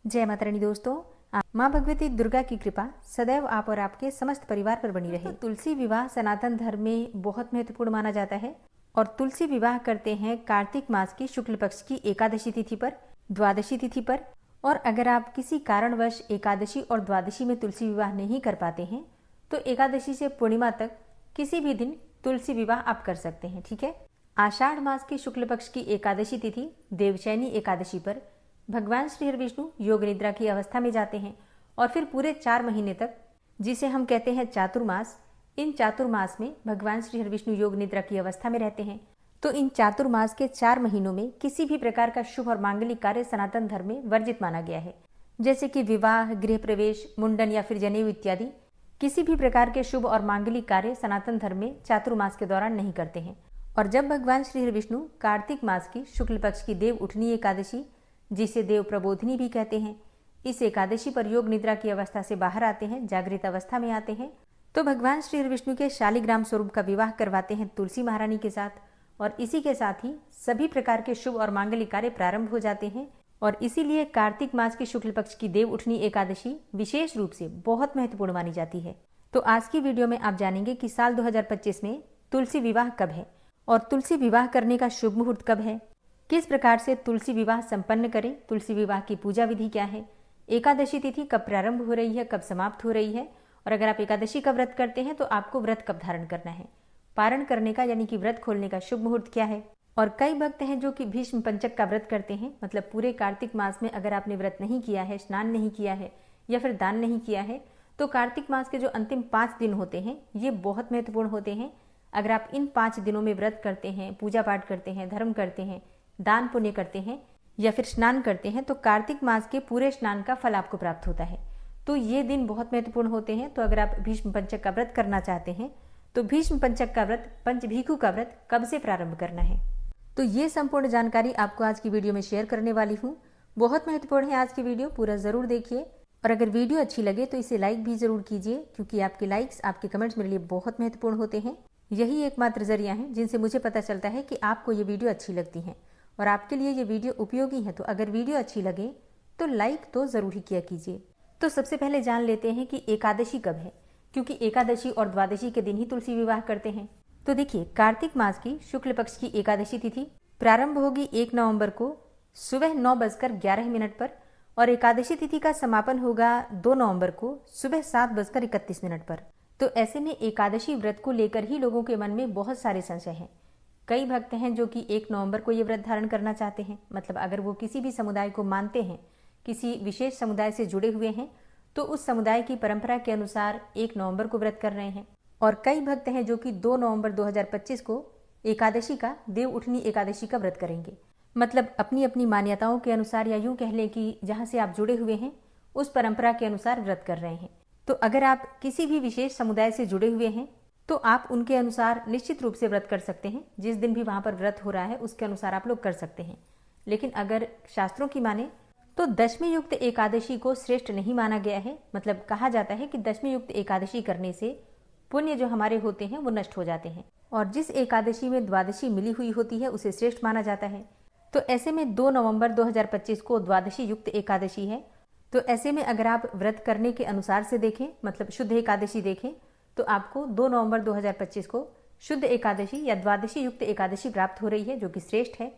जय माता रानी दोस्तों, माँ भगवती दुर्गा की कृपा सदैव आप और आपके समस्त परिवार पर बनी रहे। तुलसी विवाह सनातन धर्म में बहुत महत्वपूर्ण माना जाता है और तुलसी विवाह करते हैं कार्तिक मास की शुक्ल पक्ष की एकादशी तिथि पर, द्वादशी तिथि पर। और अगर आप किसी कारणवश एकादशी और द्वादशी में तुलसी विवाह नहीं कर पाते हैं तो एकादशी से पूर्णिमा तक किसी भी दिन तुलसी विवाह आप कर सकते हैं। ठीक है। आषाढ़ मास की शुक्ल पक्ष की एकादशी तिथि देवशयनी एकादशी पर भगवान श्री हरि विष्णु योग निद्रा की अवस्था में जाते हैं और फिर पूरे 4 महीने तक, जिसे हम कहते हैं चातुर्मास, इन चातुर्मास में भगवान श्री हरि विष्णु योग निद्रा की अवस्था में रहते हैं। तो इन चातुर्मास के 4 महीनों में किसी भी प्रकार का शुभ और मांगलिक कार्य सनातन धर्म में वर्जित माना गया है, जैसे कि विवाह, गृह प्रवेश, मुंडन या फिर जनेऊ इत्यादि। किसी भी प्रकार के शुभ और मांगलिक कार्य सनातन धर्म में चातुर्मास के दौरान नहीं करते हैं। और जब भगवान श्री हरि विष्णु कार्तिक मास की शुक्ल पक्ष की देव उठनी एकादशी, जिसे देव प्रबोधिनी भी कहते हैं, इस एकादशी पर योग निद्रा की अवस्था से बाहर आते हैं, जागृत अवस्था में आते हैं, तो भगवान श्री हरि विष्णु के शालिग्राम स्वरूप का विवाह करवाते हैं तुलसी महारानी के साथ। और इसी के साथ ही सभी प्रकार के शुभ और मांगलिक कार्य प्रारंभ हो जाते हैं। और इसीलिए कार्तिक मास की शुक्ल पक्ष की देव उठनी एकादशी विशेष रूप से बहुत महत्वपूर्ण मानी जाती है। तो आज की वीडियो में आप जानेंगे कि साल 2025 में तुलसी विवाह कब है और तुलसी विवाह करने का शुभ मुहूर्त कब है, किस प्रकार से तुलसी विवाह संपन्न करें, तुलसी विवाह की पूजा विधि क्या है, एकादशी तिथि कब प्रारंभ हो रही है, कब समाप्त हो रही है, और अगर आप एकादशी का व्रत करते हैं तो आपको व्रत कब धारण करना है, पारण करने का यानी कि व्रत खोलने का शुभ मुहूर्त क्या है। और कई भक्त हैं जो कि भीष्म पंचक का व्रत करते हैं, मतलब पूरे कार्तिक मास में अगर आपने व्रत नहीं किया है, स्नान नहीं किया है या फिर दान नहीं किया है, तो कार्तिक मास के जो अंतिम 5 दिन होते हैं ये बहुत महत्वपूर्ण होते हैं। अगर आप इन 5 दिनों में व्रत करते हैं, पूजा पाठ करते हैं, धर्म करते हैं, दान पुण्य करते हैं या फिर स्नान करते हैं, तो कार्तिक मास के पूरे स्नान का फल आपको प्राप्त होता है। तो ये दिन बहुत महत्वपूर्ण होते हैं। तो अगर आप भीष्म पंचक का व्रत करना चाहते हैं तो भीष्म पंचक का व्रत, पंचभीखु का व्रत कब से प्रारंभ करना है, तो ये संपूर्ण जानकारी आपको आज की वीडियो में शेयर करने वाली हूँ। बहुत महत्वपूर्ण है आज की वीडियो, पूरा जरूर देखिए। और अगर वीडियो अच्छी लगे तो इसे लाइक भी जरूर कीजिए, क्योंकि आपके लाइक्स, आपके कमेंट्स मेरे लिए बहुत महत्वपूर्ण होते हैं। यही एकमात्र जरिया है जिनसे मुझे पता चलता है कि आपको ये वीडियो अच्छी लगती है और आपके लिए ये वीडियो उपयोगी है। तो अगर वीडियो अच्छी लगे तो लाइक तो जरूर ही किया कीजिए। तो सबसे पहले जान लेते हैं कि एकादशी कब है, क्योंकि एकादशी और द्वादशी के दिन ही तुलसी विवाह करते हैं। तो देखिए, कार्तिक मास की शुक्ल पक्ष की एकादशी तिथि प्रारंभ होगी 1 नवंबर को सुबह 9:11 पर और एकादशी तिथि का समापन होगा 2 नवंबर को सुबह 7:31 पर। तो ऐसे में एकादशी व्रत को लेकर ही लोगों के मन में बहुत सारे संशय हैं। कई भक्त हैं जो कि 1 नवंबर को ये व्रत धारण करना चाहते हैं, मतलब अगर वो किसी भी समुदाय को मानते हैं, किसी विशेष समुदाय से जुड़े हुए हैं, तो उस समुदाय की परंपरा के अनुसार 1 नवंबर को व्रत कर रहे हैं। और कई भक्त हैं जो कि 2 नवंबर 2025 को एकादशी का, देव उठनी एकादशी का व्रत करेंगे। मतलब अपनी अपनी मान्यताओं के अनुसार, या यूं कह लें कि जहां से आप जुड़े हुए हैं उस परंपरा के अनुसार व्रत कर रहे हैं। तो अगर आप किसी भी विशेष समुदाय से जुड़े हुए हैं तो आप उनके अनुसार निश्चित रूप से व्रत कर सकते हैं। जिस दिन भी वहां पर व्रत हो रहा है उसके अनुसार आप लोग कर सकते हैं। लेकिन अगर शास्त्रों की माने तो दशमी युक्त एकादशी को श्रेष्ठ नहीं माना गया है। मतलब कहा जाता है कि दशमी युक्त एकादशी करने से पुण्य जो हमारे होते हैं वो नष्ट हो जाते हैं, और जिस एकादशी में द्वादशी मिली हुई होती है उसे श्रेष्ठ माना जाता है। तो ऐसे में 2 नवंबर 2025 को द्वादशी युक्त एकादशी है। तो ऐसे में अगर आप व्रत करने के अनुसार से देखें, मतलब शुद्ध एकादशी देखें, तो आपको 2 नवंबर 2025 को शुद्ध एकादशी या द्वादशी युक्त एकादशी प्राप्त हो रही है, जो कि श्रेष्ठ है।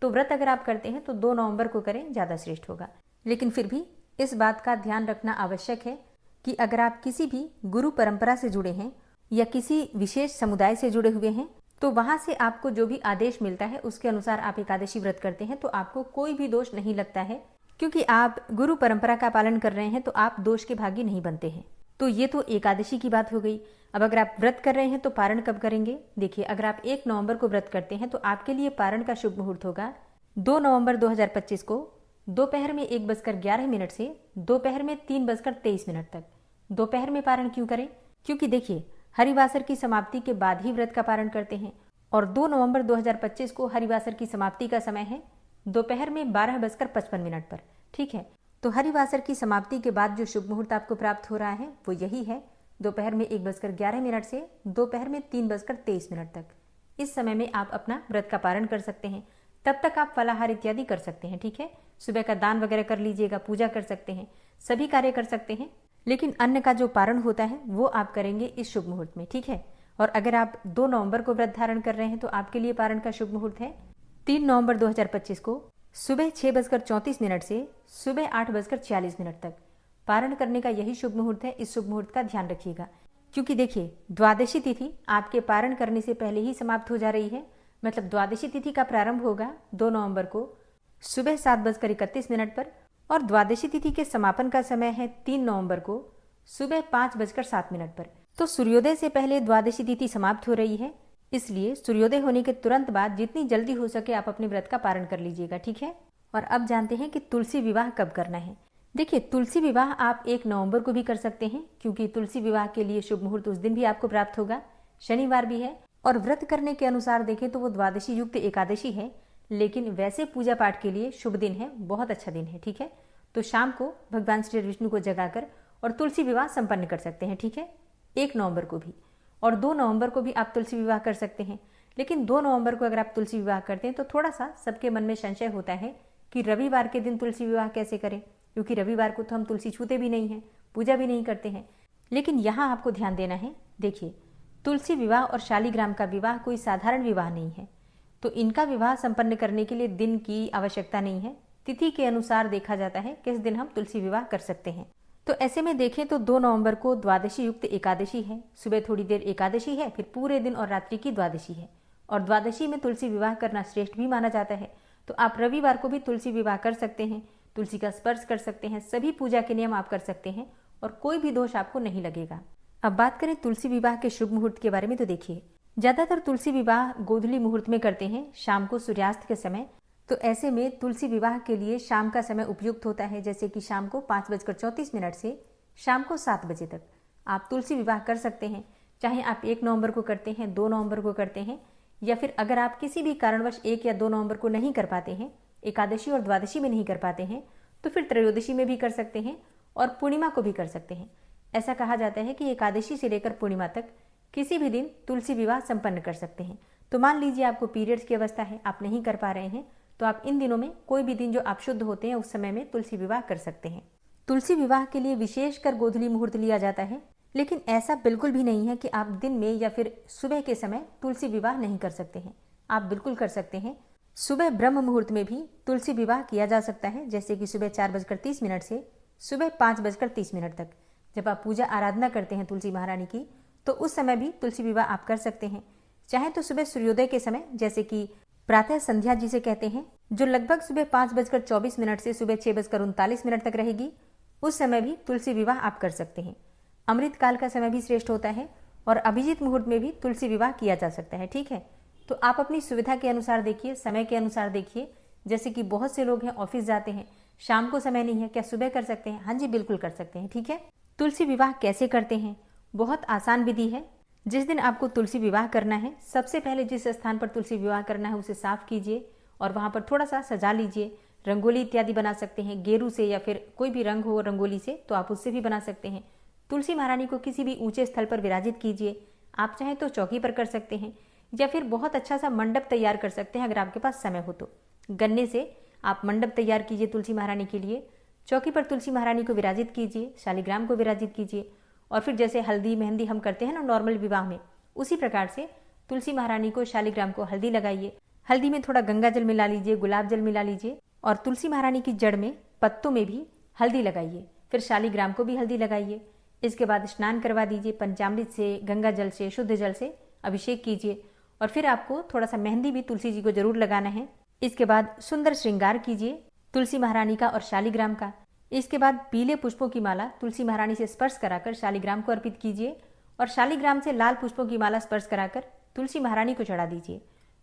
तो व्रत अगर आप करते हैं तो 2 नवंबर को करें, ज़्यादा श्रेष्ठ होगा। लेकिन फिर भी इस बात का ध्यान रखना आवश्यक है कि अगर आप किसी भी गुरु परंपरा से जुड़े हैं या किसी विशेष समुदाय से जुड़े हुए हैं, तो वहां से आपको जो भी आदेश मिलता है उसके अनुसार आप एकादशी व्रत करते हैं तो आपको कोई भी दोष नहीं लगता है, क्योंकि आप गुरु परंपरा का पालन कर रहे हैं तो आप दोष के भागी नहीं बनते हैं। तो ये तो एकादशी की बात हो गई। अब अगर आप व्रत कर रहे हैं तो पारण कब करेंगे? देखिए, अगर आप 1 नवंबर को व्रत करते हैं तो आपके लिए पारण का शुभ मुहूर्त होगा 2 नवंबर 2025 को दोपहर में 1:11 से दोपहर में 3:23 तक। दोपहर में पारण क्यों करें? क्योंकि देखिए, हरिवासर की समाप्ति के बाद ही व्रत का पारण करते हैं और 2 नवंबर 2025 को हरिवासर की समाप्ति का समय है दोपहर में 12:55 पर। ठीक है। तो हरिवासर की समाप्ति के बाद जो शुभ मुहूर्त आपको प्राप्त हो रहा है वो यही है, दोपहर में 1:11 से दोपहर में 3:23 तक। इस समय में आप अपना व्रत का पारण कर सकते हैं। तब तक आप फलाहार इत्यादि कर सकते हैं। ठीक है, सुबह का दान वगैरह कर लीजिएगा, पूजा कर सकते हैं, सभी कार्य कर सकते हैं। लेकिन अन्न का जो पारण होता है वो आप करेंगे इस शुभ मुहूर्त में। ठीक है, और अगर आप 2 नवंबर को व्रत धारण कर रहे हैं तो आपके लिए पारण का शुभ मुहूर्त है 3 नवंबर 2025 को सुबह 6:34 से सुबह 8:40 तक पारण करने का यही शुभ मुहूर्त है। इस शुभ मुहूर्त का ध्यान रखिएगा, क्योंकि देखिए द्वादशी तिथि आपके पारण करने से पहले ही समाप्त हो जा रही है। मतलब द्वादशी तिथि का प्रारंभ होगा 2 नवंबर को सुबह 7:31 पर और द्वादशी तिथि के समापन का समय है 3 नवंबर को सुबह 5:07 पर। तो सूर्योदय से पहले द्वादशी तिथि समाप्त हो रही है, इसलिए सूर्योदय होने के तुरंत बाद जितनी जल्दी हो सके आप अपने व्रत का पारण कर लीजिएगा। ठीक है, और अब जानते हैं कि तुलसी विवाह कब करना है। देखिए, तुलसी विवाह आप 1 नवंबर को भी कर सकते हैं, क्योंकि तुलसी विवाह के लिए शुभ मुहूर्त उस दिन भी आपको प्राप्त होगा, शनिवार भी है। और व्रत करने के अनुसार देखें तो वो द्वादशी युक्त एकादशी है, लेकिन वैसे पूजा पाठ के लिए शुभ दिन है, बहुत अच्छा दिन है। ठीक है, तो शाम को भगवान श्री विष्णु को जगाकर और तुलसी विवाह संपन्न कर सकते हैं। ठीक है, 1 नवंबर को भी और 2 नवंबर को भी आप तुलसी विवाह कर सकते हैं। लेकिन 2 नवंबर को अगर आप तुलसी विवाह करते हैं तो थोड़ा सा सबके मन में संशय होता है कि रविवार के दिन तुलसी विवाह कैसे करें, क्योंकि रविवार को तो हम तुलसी छूते भी नहीं हैं, पूजा भी नहीं करते हैं। लेकिन यहाँ आपको ध्यान देना है। देखिए, तुलसी विवाह और शालिग्राम का विवाह कोई साधारण विवाह नहीं है, तो इनका विवाह संपन्न करने के लिए दिन की आवश्यकता नहीं है। तिथि के अनुसार देखा जाता है किस दिन हम तुलसी विवाह कर सकते हैं। तो ऐसे में देखें तो 2 नवंबर को द्वादशी युक्त एकादशी है, सुबह थोड़ी देर एकादशी है, फिर पूरे दिन और रात्रि की द्वादशी है। और द्वादशी में तुलसी विवाह करना श्रेष्ठ भी माना जाता है, तो आप रविवार को भी तुलसी विवाह कर सकते हैं, तुलसी का स्पर्श कर सकते हैं, सभी पूजा के नियम आप कर सकते हैं और कोई भी दोष आपको नहीं लगेगा। अब बात करें तुलसी विवाह के शुभ मुहूर्त के बारे में, तो देखिए ज्यादातर तुलसी विवाह गोधूली मुहूर्त में करते हैं, शाम को सूर्यास्त के समय। तो ऐसे में तुलसी विवाह के लिए शाम का समय उपयुक्त होता है, जैसे कि शाम को 5:34 से शाम को 7 बजे तक आप तुलसी विवाह कर सकते हैं। चाहे आप 1 नवंबर को करते हैं, 2 नवंबर को करते हैं, या फिर अगर आप किसी भी कारणवश 1 या 2 नवंबर को नहीं कर पाते हैं, एकादशी और द्वादशी में नहीं कर पाते हैं, तो फिर त्रयोदशी में भी कर सकते हैं और पूर्णिमा को भी कर सकते हैं। ऐसा कहा जाता है कि एकादशी से लेकर पूर्णिमा तक किसी भी दिन तुलसी विवाह संपन्न कर सकते हैं। तो मान लीजिए आपको पीरियड्स की अवस्था है, आप नहीं कर पा रहे हैं, तो आप इन दिनों में कोई भी दिन जो आप शुद्ध होते हैं उस समय में तुलसी विवाह कर सकते हैं। तुलसी विवाह के लिए विशेषकर गोधूली मुहूर्त लिया जाता है, लेकिन ऐसा बिल्कुल भी नहीं है कि आप दिन में या फिर सुबह के समय तुलसी विवाह नहीं कर सकते हैं। आप बिल्कुल कर सकते हैं। सुबह ब्रह्म मुहूर्त में भी तुलसी विवाह किया जा सकता है, जैसे कि सुबह 4:30 से सुबह 5:30 तक। जब आप पूजा आराधना करते हैं तुलसी महारानी की, तो उस समय भी तुलसी विवाह आप कर सकते हैं। चाहे तो सुबह सूर्योदय के समय, जैसे कि प्रातः संध्या जिसे कहते हैं, जो लगभग सुबह 5:24 से सुबह 6:39 तक रहेगी, उस समय भी तुलसी विवाह आप कर सकते हैं। अमृत काल का समय भी श्रेष्ठ होता है और अभिजीत मुहूर्त में भी तुलसी विवाह किया जा सकता है। ठीक है, तो आप अपनी सुविधा के अनुसार देखिए, समय के अनुसार देखिए। जैसे कि बहुत से लोग हैं ऑफिस जाते हैं, शाम को समय नहीं है, क्या सुबह कर सकते हैं? हाँ जी, बिल्कुल कर सकते हैं। ठीक है, तुलसी विवाह कैसे करते हैं? बहुत आसान विधि है। जिस दिन आपको तुलसी विवाह करना है, सबसे पहले जिस स्थान पर तुलसी विवाह करना है उसे साफ कीजिए और वहां पर थोड़ा सा सजा लीजिए। रंगोली इत्यादि बना सकते हैं, गेरू से या फिर कोई भी रंग हो रंगोली से, तो आप उससे भी बना सकते हैं। तुलसी महारानी को किसी भी ऊंचे स्थल पर विराजित कीजिए। आप चाहें तो चौकी पर कर सकते हैं या फिर बहुत अच्छा सा मंडप तैयार कर सकते हैं अगर आपके पास समय हो तो। गन्ने से आप मंडप तैयार कीजिए तुलसी महारानी के लिए, चौकी पर तुलसी महारानी को विराजित कीजिए, शालिग्राम को विराजित कीजिए और फिर जैसे हल्दी मेहंदी हम करते हैं ना नॉर्मल विवाह में, उसी प्रकार से तुलसी महारानी को शालिग्राम को हल्दी लगाइए। हल्दी में थोड़ा गंगा जल मिला लीजिए, गुलाब जल मिला लीजिए और तुलसी महारानी की जड़ में पत्तों में भी हल्दी लगाइए। फिर शालिग्राम को भी हल्दी लगाइए। इसके बाद स्नान करवा दीजिए पंचामृत से, गंगा जल से, शुद्ध जल से अभिषेक कीजिए और फिर आपको थोड़ा सा मेहंदी भी तुलसी जी को जरूर लगाना है। इसके बाद सुंदर श्रृंगार कीजिए तुलसी महारानी का और शालिग्राम का। इसके बाद पीले पुष्पों की माला तुलसी महारानी से स्पर्श कराकर शालिग्राम को अर्पित कीजिए और शालिग्राम से लाल पुष्पों की माला स्पर्श कराकर तुलसी महारानी को चढ़ा दीजिए।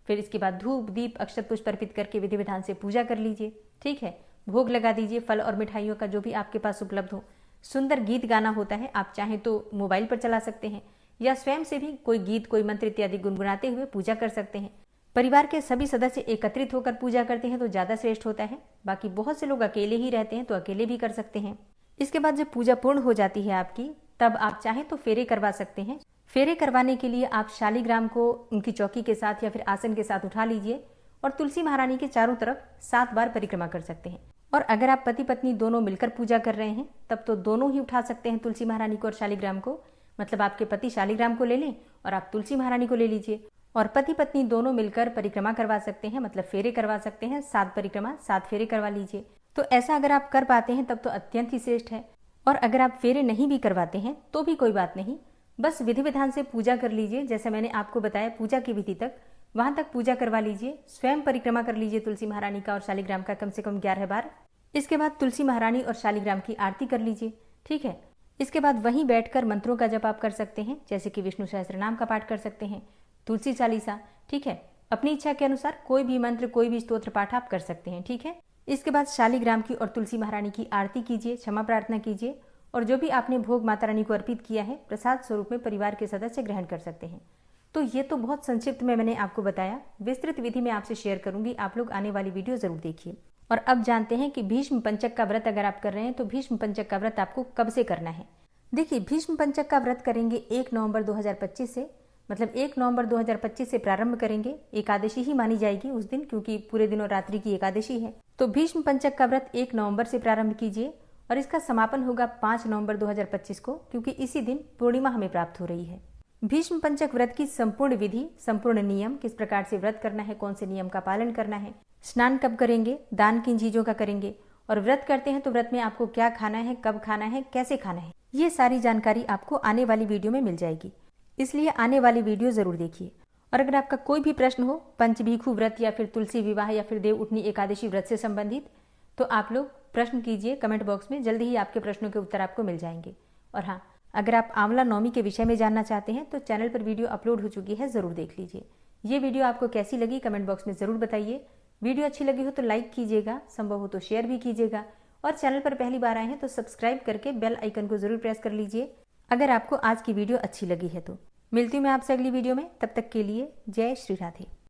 फिर इसके बाद धूप दीप अक्षत पुष्प अर्पित करके विधि विधान से पूजा कर लीजिए। ठीक है, भोग लगा दीजिए फल और मिठाइयों का जो भी आपके पास उपलब्ध हो। सुंदर गीत गाना होता है, आप चाहें तो मोबाइल पर चला सकते हैं या स्वयं से भी कोई गीत कोई मंत्र इत्यादि गुनगुनाते हुए पूजा कर सकते हैं। परिवार के सभी सदस्य एकत्रित होकर पूजा करते हैं तो ज्यादा श्रेष्ठ होता है। बाकी बहुत से लोग अकेले ही रहते हैं तो अकेले भी कर सकते हैं। इसके बाद जब पूजा पूर्ण हो जाती है आपकी, तब आप चाहें तो फेरे करवा सकते हैं। फेरे करवाने के लिए आप शालिग्राम को उनकी चौकी के साथ या फिर आसन के साथ उठा लीजिए और तुलसी महारानी के चारों तरफ 7 बार परिक्रमा कर सकते हैं। और अगर आप पति पत्नी दोनों मिलकर पूजा कर रहे हैं तब तो दोनों ही उठा सकते हैं तुलसी महारानी को और शालिग्राम को। मतलब आपके पति शालिग्राम को ले लें और आप तुलसी महारानी को ले लीजिए, और पति पत्नी दोनों मिलकर परिक्रमा करवा सकते हैं, मतलब फेरे करवा सकते हैं। 7 परिक्रमा 7 फेरे करवा लीजिए। तो ऐसा अगर आप कर पाते हैं तब तो अत्यंत ही श्रेष्ठ है। और अगर आप फेरे नहीं भी करवाते हैं तो भी कोई बात नहीं, बस विधि विधान से पूजा कर लीजिए। जैसे मैंने आपको बताया पूजा की विधि तक, वहां तक पूजा करवा लीजिए। स्वयं परिक्रमा कर लीजिए तुलसी महारानी का और शालिग्राम का कम से कम 11 बार। इसके बाद तुलसी महारानी और शालिग्राम की आरती कर लीजिए। ठीक है। इसके बाद वहीं बैठकर मंत्रों का जप आप कर सकते हैं, जैसे कि विष्णु सहस्त्रनाम का पाठ कर सकते हैं, तुलसी चालीसा। ठीक है। अपनी इच्छा के अनुसार कोई भी मंत्र, कोई भी स्तोत्र पाठ आप कर सकते हैं। ठीक है। इसके बाद शालिग्राम की और तुलसी महारानी की आरती कीजिए, क्षमा प्रार्थना कीजिए, और जो भी आपने भोग माता रानी को अर्पित किया है प्रसाद स्वरूप में परिवार के सदस्य ग्रहण कर सकते हैं। तो ये तो बहुत संक्षिप्त में मैंने आपको बताया। विस्तृत विधि में आपसे शेयर करूंगी, आप लोग आने वाली वीडियो जरूर देखिए। और अब जानते हैं कि भीष्म पंचक का व्रत अगर आप कर रहे हैं तो भीष्म पंचक का व्रत आपको कब से करना है। देखिए, भीष्म पंचक का व्रत करेंगे 1 नवंबर 2025 से, मतलब 1 नवंबर 2025 से प्रारंभ करेंगे। एकादशी ही मानी जाएगी उस दिन, क्योंकि पूरे दिन और रात्रि की एकादशी है। तो भीष्म पंचक का व्रत 1 नवंबर से प्रारंभ कीजिए और इसका समापन होगा 5 नवंबर 2025 को, क्योंकि इसी दिन पूर्णिमा हमें प्राप्त हो रही है। भीष्म पंचक व्रत की संपूर्ण विधि, संपूर्ण नियम, किस प्रकार से व्रत करना है, कौन से नियम का पालन करना है, स्नान कब करेंगे, दान किन चीजों का करेंगे, और व्रत करते हैं तो व्रत में आपको क्या खाना है, कब खाना है, कैसे खाना है, ये सारी जानकारी आपको आने वाली वीडियो में मिल जाएगी। इसलिए आने वाली वीडियो जरूर देखिए। और अगर आपका कोई भी प्रश्न हो पंचभीखु व्रत या फिर तुलसी विवाह या फिर देव उठनी एकादशी व्रत से संबंधित, तो आप लोग प्रश्न कीजिए कमेंट बॉक्स में, जल्दी ही आपके प्रश्नों के उत्तर आपको मिल जाएंगे। और हाँ, अगर आप आंवला नौमी के विषय में जानना चाहते हैं तो चैनल पर वीडियो अपलोड हो चुकी है, जरूर देख लीजिए। ये वीडियो आपको कैसी लगी कमेंट बॉक्स में जरूर बताइए। वीडियो अच्छी लगी हो तो लाइक कीजिएगा, संभव हो तो शेयर भी कीजिएगा, और चैनल पर पहली बार आए हैं तो सब्सक्राइब करके बेल आइकन को जरूर प्रेस कर लीजिए अगर आपको आज की वीडियो अच्छी लगी है तो। मिलती हूँ मैं आपसे अगली वीडियो में, तब तक के लिए जय श्री राधे।